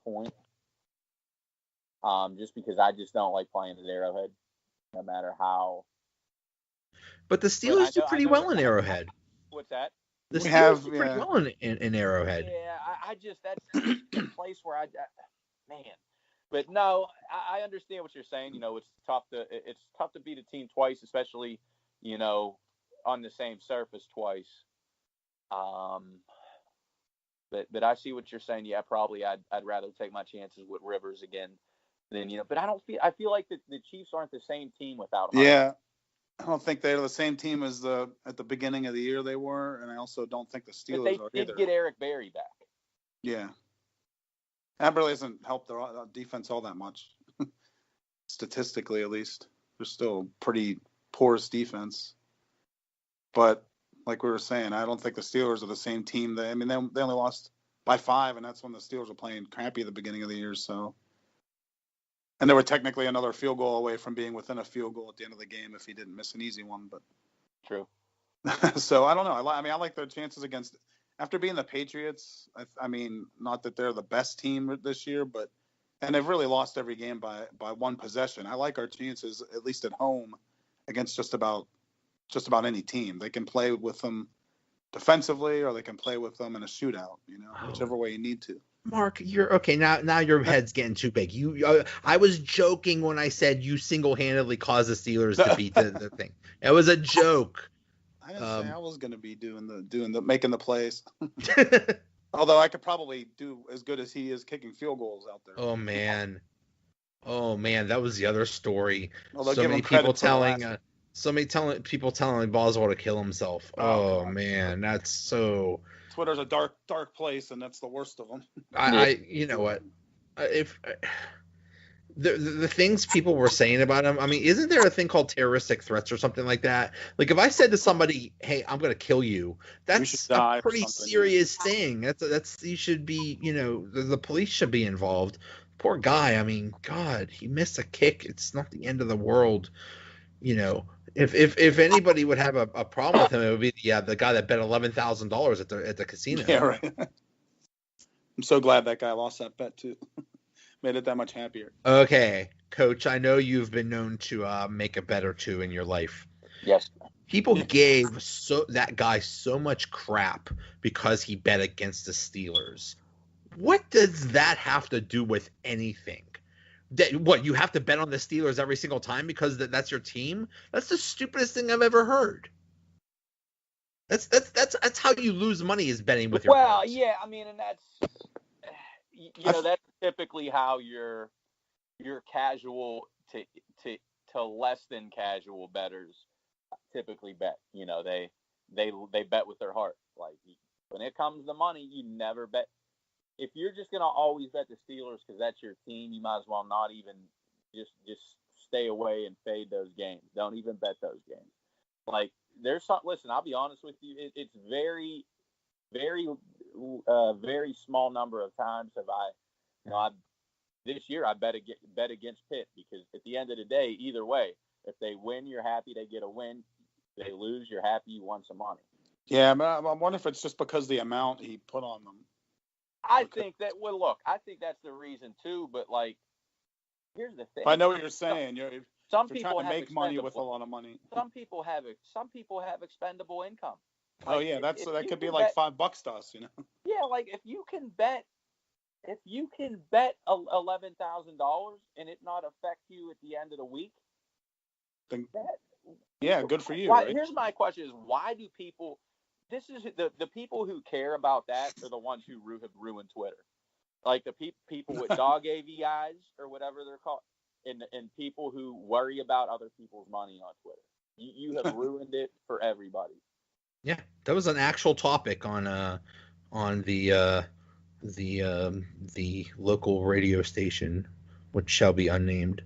point. Just because I just don't like playing at Arrowhead, no matter how. But the Steelers do pretty well in Arrowhead. What's that? The Steelers do pretty well in Arrowhead. Yeah, I just that's a place where man. But no, I understand what you're saying. It's tough to beat a team twice, especially on the same surface twice. But I see what you're saying. Yeah, probably I'd rather take my chances with Rivers again than But I feel like the Chiefs aren't the same team without Hunter. Yeah, I don't think they're the same team as at the beginning of the year they were, and I also don't think the Steelers are either. They did get Eric Berry back. Yeah, that really hasn't helped their defense all that much, statistically at least. They're still pretty porous defense, but like we were saying, I don't think the Steelers are the same team. They only lost by 5, and that's when the Steelers were playing crappy at the beginning of the year. So, and they were technically another field goal away from being within a field goal at the end of the game if he didn't miss an easy one. But true. So I don't know. I like their chances against after being the Patriots. I mean, not that they're the best team this year, and they've really lost every game by one possession. I like our chances at least at home against just about any team. They can play with them defensively, or they can play with them in a shootout. Whichever way you need to. Mark, you're okay now. Your head's getting too big. I was joking when I said you single-handedly caused the Steelers to beat the thing. It was a joke. I didn't say I was going to be making the plays. Although I could probably do as good as he is kicking field goals out there. Oh man, that was the other story. Although so many people telling Boswell to kill himself. Oh man, that's so. Twitter's a dark place, and that's the worst of them. You know what? If the things people were saying about him, I mean, isn't there a thing called terroristic threats or something like that? Like if I said to somebody, "Hey, I'm going to kill you," that's a pretty serious thing. That's you should be, the police should be involved. Poor guy. I mean, God, he missed a kick. It's not the end of the world. If anybody would have a problem with him, it would be the guy that bet $11,000 at the casino. Yeah, right. I'm so glad that guy lost that bet too. Made it that much happier. Okay, Coach, I know you've been known to make a bet or two in your life. Yes. People gave that guy so much crap because he bet against the Steelers. What does that have to do with anything? What, you have to bet on the Steelers every single time because that's your team? That's the stupidest thing I've ever heard. That's how you lose money, is betting with your friends. Yeah, I mean, and that's that's typically how your casual to less than casual bettors typically bet. They bet with their heart. Like when it comes to money, you never bet. If you're just gonna always bet the Steelers because that's your team, you might as well not even just stay away and fade those games. Don't even bet those games. Like there's some. Listen, I'll be honest with you. It's very, very, very small number of times have this year I bet against Pitt because at the end of the day, either way, if they win, you're happy they get a win. If they lose, you're happy you won some money. Yeah, but I wonder if it's just because the amount he put on them. I think that's the reason too. But like, here's the thing. I know what you're saying. Some people trying to make money with a lot of money. Some people have expendable income. Like, oh yeah, that could be like $5 to us, Yeah, like if you can bet $11,000 and it not affect you at the end of the week, then yeah, good for you. Right? Here's my question: is why do people? This is the people who care about that are the ones who have ruined Twitter, like the people with dog AVIs or whatever they're called, and people who worry about other people's money on Twitter. You have ruined it for everybody. Yeah, that was an actual topic on the local radio station, which shall be unnamed.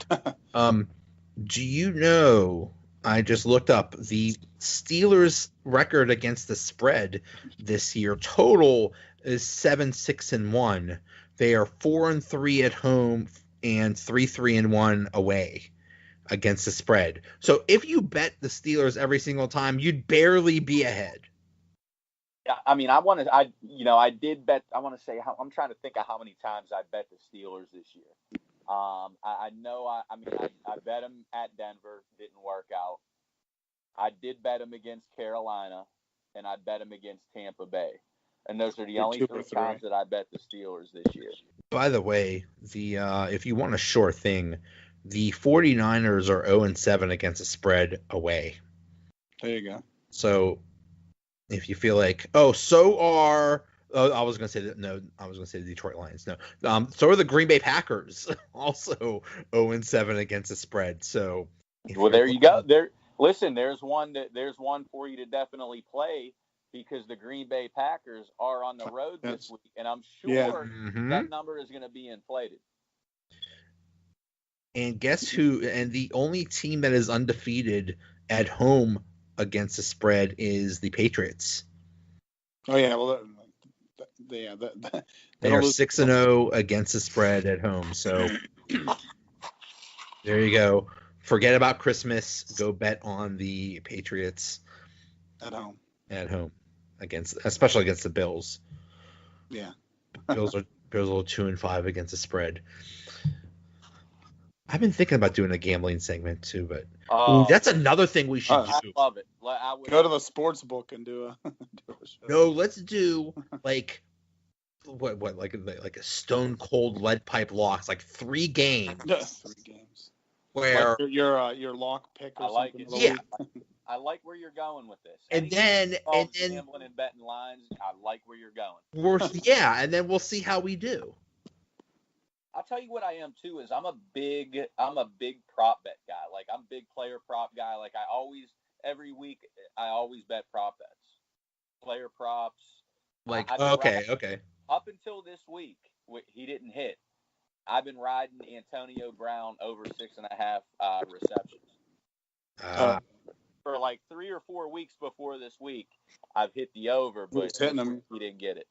Do you know? I just looked up the Steelers' record against the spread this year. Total is 7-6-1. They are 4-3 at home and 3-3-1 away against the spread. So if you bet the Steelers every single time, you'd barely be ahead. I mean, I did bet. I want to say I'm trying to think of how many times I bet the Steelers this year. I know. I bet them at Denver, didn't work out. I did bet them against Carolina, and I bet them against Tampa Bay, and those are the only three times that I bet the Steelers this year. By the way, if you want a sure thing, the 49ers are 0-7 against the spread away. There you go. So if you feel like, I was going to say that. No, I was going to say the Detroit Lions. No. So are the Green Bay Packers, also 0-7 against the spread. So there you go. Listen, there's one for you to definitely play, because the Green Bay Packers are on the road this week, and I'm sure that number is going to be inflated. And guess who? And the only team that is undefeated at home against the spread is the Patriots. Oh yeah, well, they are 6-0 against the spread at home. So there you go. Forget about Christmas. Go bet on the Patriots at home. Especially against the Bills. Yeah, Bills are 2-5 against the spread. I've been thinking about doing a gambling segment too, but that's another thing we should do. I love it. Go to the sports book and do a show. No, let's do like a stone cold lead pipe locks, like 3 games. 3 games. Where like your lock pick or I something. Like it. Yeah. I like where you're going with this. And then gambling and betting lines, I like where you're going. And then we'll see how we do. I'll tell you what I am too is I'm a big prop bet guy. Like, I'm a big player prop guy. Like, every week I always bet prop bets, player props. Like okay. Up until this week, he didn't hit. I've been riding Antonio Brown over 6.5 receptions. For like 3 or 4 weeks before this week, I've hit the over, but he didn't get it.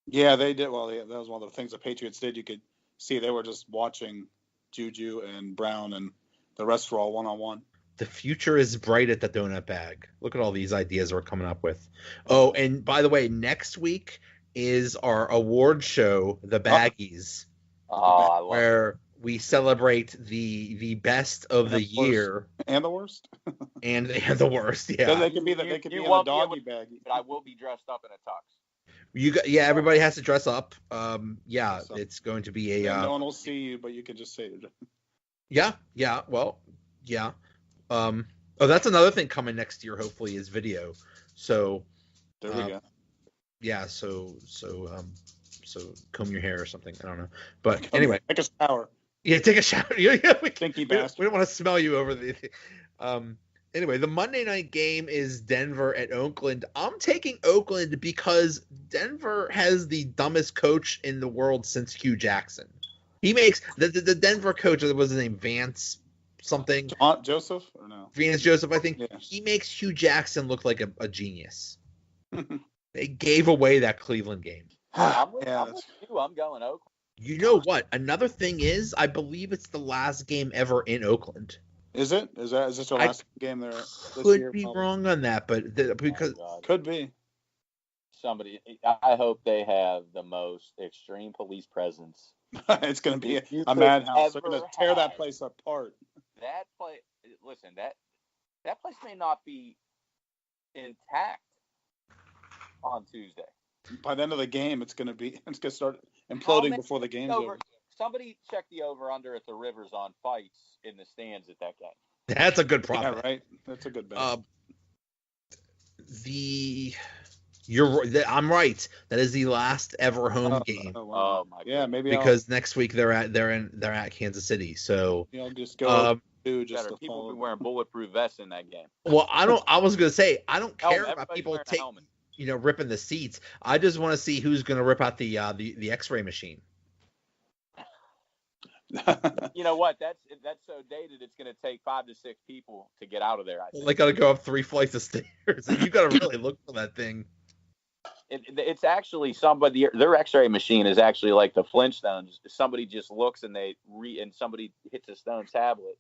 Yeah, they did. Well, that was one of the things the Patriots did. You could see they were just watching Juju and Brown, and the rest were all one-on-one. The future is bright at the donut bag. Look at all these ideas we're coming up with. Oh, and by the way, next week is our award show, the Baggies, I love where we celebrate the best of the year and the worst, and the worst. Yeah, they could be in the doggy baggie, but I will be dressed up in a tux. Everybody has to dress up. It's going to be no one will see you, but you can just say it. Yeah. Well, yeah. That's another thing coming next year. Hopefully, is video. So there we go. Yeah. So comb your hair or something. I don't know. But anyway, take a shower. Yeah, take a shower. We don't want to smell you over the. Anyway, the Monday night game is Denver at Oakland. I'm taking Oakland because Denver has the dumbest coach in the world since Hugh Jackson. He makes the Denver coach, what was his name, Vance something? Joseph or no? Vance Joseph, I think. Yeah. He makes Hugh Jackson look like a genius. They gave away that Cleveland game. I'm with you. I'm going Oakland. You know what? Another thing is, I believe it's the last game ever in Oakland. Is it? Is this the last game there? Could be wrong on that, but because could be. I hope they have the most extreme police presence. It's going to be a madhouse. They're going to tear that place apart. That place, listen, that place may not be intact on Tuesday. By the end of the game, it's going to start imploding before the game's over. Somebody check the over/under at the Rivers on fights in the stands at that game. That's a good problem. Yeah, right. That's a good bet. I'm right. That is the last ever home game. Oh, wow. My God. Yeah, maybe because next week they're at Kansas City. So just go. People be wearing bulletproof vests in that game. Well, I was gonna say I don't care about people ripping the seats. I just want to see who's gonna rip out the X-ray machine. You know what? That's so dated. It's going to take 5 to 6 people to get out of there. I think. They got to go up 3 flights of stairs. You got to really look for that thing. It's actually somebody. Their X-ray machine is actually like the Flintstones. Somebody just looks and and somebody hits a stone tablet.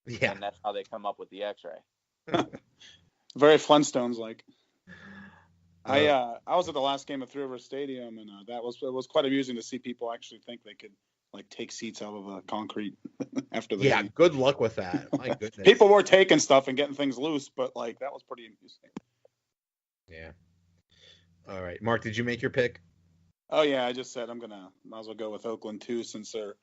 Yeah, and that's how they come up with the X-ray. Very Flintstones like. I was at the last game at Three River Stadium, and it was quite amusing to see people actually think they could like take seats out of the concrete after the game. Good luck with that. My goodness. People were taking stuff and getting things loose, but like that was pretty amusing. Yeah. All right, Mark, did you make your pick? Oh yeah, I just said might as well go with Oakland too, since they're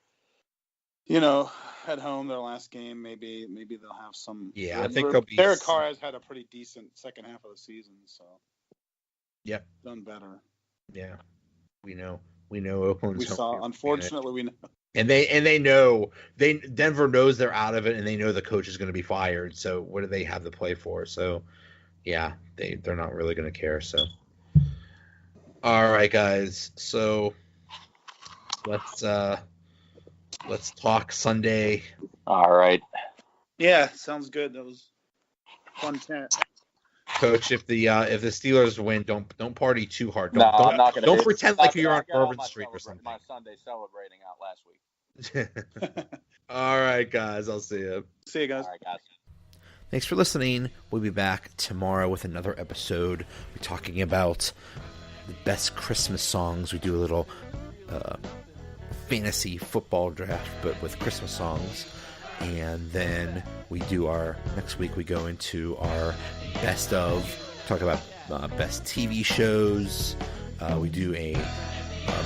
at home, their last game. Maybe they'll have some. Yeah, I think they'll be. Derek Carr has had a pretty decent second half of the season, so. Yep. Done better. Yeah, we know Oakland's. We saw. Unfortunately, we know. And they know Denver knows they're out of it, and they know the coach is going to be fired. So what do they have to play for? So, yeah, they're not really going to care. So, all right, guys. So let's talk Sunday. All right. Yeah, sounds good. That was fun chat. Coach, if the Steelers win, don't party too hard. I'm not gonna. Don't pretend like you're on Bourbon Street or something. My Sunday celebrating out last week. All right, guys. I'll see you. See you guys. All right, guys. Thanks for listening. We'll be back tomorrow with another episode. We're talking about the best Christmas songs. We do a little fantasy football draft, but with Christmas songs. And then we do next week we go into our best of, talk about best TV shows. We do a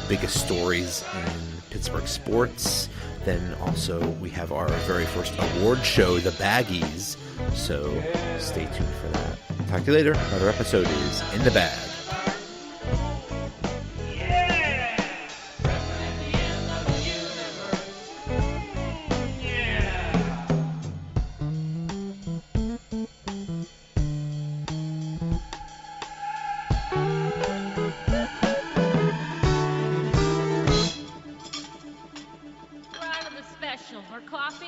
biggest stories in Pittsburgh sports. Then also we have our very first award show, the Baggies. So stay tuned for that. Talk to you later. Another episode is in the bag. Special or coffee?